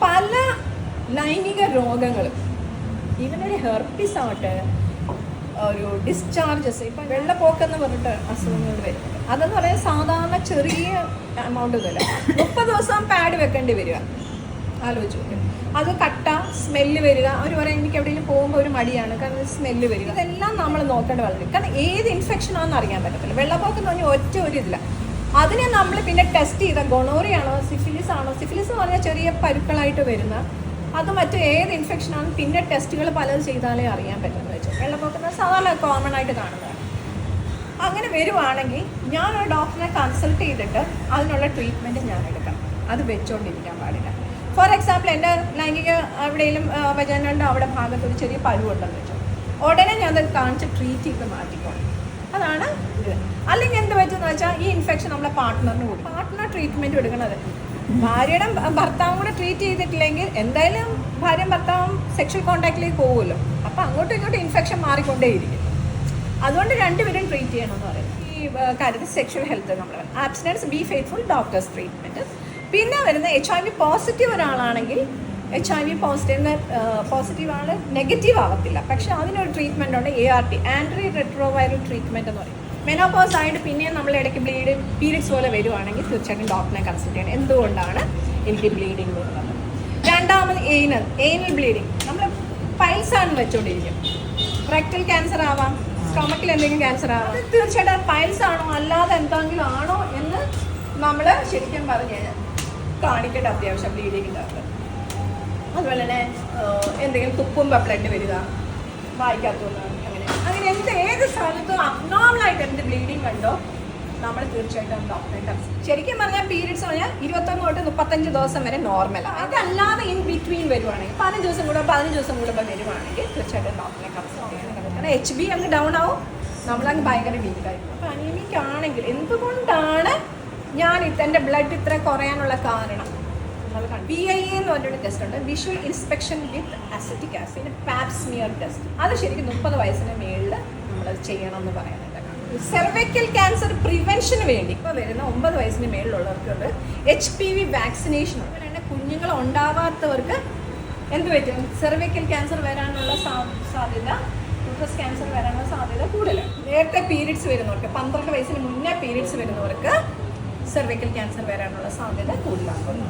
പല ലൈംഗിക രോഗങ്ങളും, ഇവനൊരു ഹെർപ്പിസ് ആവട്ടെ, ഒരു ഡിസ്ചാർജസ്, ഇപ്പം വെള്ളപ്പോക്കെന്ന് പറഞ്ഞിട്ട് അസുഖങ്ങൾ വരുന്നുണ്ട്. അതെന്ന് പറയാൻ സാധാരണ ചെറിയ എമൗണ്ട് ഒന്നുമില്ല. 30 ദിവസം പാഡ് വെക്കേണ്ടി വരിക. ആലോചിച്ച് നോക്കും. അത് കട്ട, സ്മെല്ല് വരിക. അവർ പറയാം എനിക്ക് എവിടെയെങ്കിലും പോകുമ്പോൾ ഒരു മടിയാണ്, കാരണം സ്മെല്ല് വരിക. ഇതെല്ലാം നമ്മൾ നോക്കേണ്ട വളരെ, കാരണം ഏത് ഇൻഫെക്ഷനാണെന്ന് അറിയാൻ പറ്റത്തില്ല. വെള്ളപ്പോക്ക് എന്ന് പറഞ്ഞാൽ ഒറ്റ ഒരു ഇതില്ല. അതിനെ നമ്മൾ പിന്നെ ടെസ്റ്റ് ചെയ്ത ഗൊണോറിയാണോ സിഫിലിസ് ആണോ, സിഫിലിസ് എന്ന് പറഞ്ഞാൽ ചെറിയ പരുക്കളായിട്ട് വരുന്ന, അത് മറ്റു ഏത് ഇൻഫെക്ഷനാണ് പിന്നെ ടെസ്റ്റുകൾ പലത് ചെയ്താലേ അറിയാൻ പറ്റുമെന്ന് വെച്ചാൽ. വെള്ളപ്പൊക്കം സാധാരണ കോമൺ ആയിട്ട് കാണുന്നതാണ്. അങ്ങനെ വരുവാണെങ്കിൽ ഞാനൊരു ഡോക്ടറെ കൺസൾട്ട് ചെയ്തിട്ട് അതിനുള്ള ട്രീറ്റ്മെൻറ്റ് ഞാൻ എടുക്കണം. അത് വെച്ചുകൊണ്ടിരിക്കാൻ പാടില്ല. ഫോർ എക്സാമ്പിൾ, എൻ്റെ ലൈംഗിക എവിടെയെങ്കിലും വജനലിൻ്റെ അവിടെ ഭാഗത്തൊരു ചെറിയ പരുവുണ്ടെന്ന് വെച്ചു, ഉടനെ ഞാനത് കാണിച്ച് ട്രീറ്റ് ചെയ്ത് മാറ്റിക്കോണം. അതാണ് ഇത്. അല്ലെങ്കിൽ എന്ത് പറ്റുമെന്ന് വെച്ചാൽ ഈ ഇൻഫെക്ഷൻ നമ്മളെ പാർട്ട്ണറിന് കൂടി, പാർട്ട്ണർ ട്രീറ്റ്മെൻറ്റ് എടുക്കുന്നത്. ഭാര്യയുടെ ഭർത്താവും കൂടെ ട്രീറ്റ് ചെയ്തിട്ടില്ലെങ്കിൽ എന്തായാലും ഭാര്യയും ഭർത്താവും സെക്ഷൽ കോൺടാക്റ്റിലേക്ക് പോകുമല്ലോ. അപ്പോൾ അങ്ങോട്ടും ഇങ്ങോട്ടും ഇൻഫെക്ഷൻ മാറിക്കൊണ്ടേയിരിക്കും. അതുകൊണ്ട് രണ്ടുപേരും ട്രീറ്റ് ചെയ്യണമെന്ന് പറയും. ഈ കാര്യത്തിൽ സെക്ഷൽ ഹെൽത്ത് നമ്മൾ abstinence, B faithful, doctors treatment. പിന്നെ വരുന്ന HIV പോസിറ്റീവ് ഒരാളാണെങ്കിൽ, HIV പോസിറ്റീവ് ആൾ നെഗറ്റീവ് ആവത്തില്ല, പക്ഷെ അതിനൊരു ട്രീറ്റ്മെൻ്റ് ഉണ്ട്, ART, ആൻറ്റി റെട്രോവൈറൽ ട്രീറ്റ്മെൻറ്റ് എന്ന് പറയും. മെനോപോസ് ആയിട്ട് പിന്നെയും നമ്മൾ ഇടയ്ക്ക് പീരിയഡ്സ് പോലെ വരുവാണെങ്കിൽ തീർച്ചയായിട്ടും ഡോക്ടറിനെ കൺസൾട്ട് ചെയ്യണം. എന്തുകൊണ്ടാണ് എനിക്ക് ബ്ലീഡിങ് വരുന്നത്? രണ്ടാമത് ഏനൽ ബ്ലീഡിങ്. നമ്മൾ പൈൽസ് ആണ് വെച്ചുകൊണ്ടിരിക്കും. റെക്ടൽ ക്യാൻസർ ആവാം, സ്റ്റൊമക്കിൽ എന്തെങ്കിലും ക്യാൻസർ ആവാം. അത് തീർച്ചയായിട്ടും പൈൽസ് ആണോ അല്ലാതെ എന്തെങ്കിലും ആണോ എന്ന് നമ്മൾ ശരിക്കും പറഞ്ഞ് കാണിക്കേണ്ട അത്യാവശ്യം ബ്ലീഡിങ്ങിൻ്റെ അകത്ത്. അതുപോലെ തന്നെ എന്തെങ്കിലും തുപ്പുമ്പോൾ ബ്ലഡ് വരിക, വായിക്കാത്തതുകൊണ്ട് അങ്ങനെ ഏത് സ്ഥലത്തും അബ്നോർമലായിട്ട് എന്ത് ബ്ലീഡിങ് കണ്ടോ നമ്മൾ തീർച്ചയായിട്ടും ഡോക്ടറെ കൺസൾട്ട്. ശരിക്കും പറഞ്ഞാൽ പീരിയഡ്സ് പറഞ്ഞാൽ 21 തൊട്ട് 35 ദിവസം വരെ നോർമലാണ്. അതല്ലാതെ ഇൻ ബിറ്റ്വീൻ വരുവാണെങ്കിൽ 15 ദിവസം കൂടുമ്പോൾ വരുവാണെങ്കിൽ തീർച്ചയായിട്ടും ഡോക്ടറെ കൺസൾട്ട് ചെയ്യണം. കാരണം HB അങ്ങ് ഡൗൺ ആവും, നമ്മളങ്ങ് ഭയങ്കര വീക്കായിരിക്കും. അപ്പോൾ അനീമിക് ആണെങ്കിൽ എന്തുകൊണ്ടാണ് ഞാൻ എൻ്റെ ബ്ലഡ് ഇത്ര കുറയാനുള്ള കാരണം VIA എന്ന് പറഞ്ഞൊരു ടെസ്റ്റ് ഉണ്ട്, visual inspection with acetic acid, pap smear test. അത് ശരിക്കും 30 വയസ്സിന് മേളിൽ നമ്മളത് ചെയ്യണം എന്ന് പറയുന്നുണ്ട്. സെർവൈക്കൽ ക്യാൻസർ പ്രിവെൻഷന് വേണ്ടി ഇപ്പോൾ വരുന്ന 9 വയസ്സിന് മേളിലുള്ളവർക്കുണ്ട് HPV വാക്സിനേഷൻ. അതുപോലെ തന്നെ കുഞ്ഞുങ്ങൾ ഉണ്ടാവാത്തവർക്ക് എന്ത് പറ്റും? സെർവൈക്കൽ ക്യാൻസർ വരാനുള്ള സാധ്യത, യൂട്രസ് ക്യാൻസർ വരാനുള്ള സാധ്യത കൂടുതലാണ്. നേരത്തെ പീരിയഡ്സ് വരുന്നവർക്ക്, 12 വയസ്സിന് മുന്നേ പീരിയഡ്സ് വരുന്നവർക്ക് സെർവൈക്കൽ ക്യാൻസർ വരാനുള്ള സാധ്യത കൂടുതലാണ്.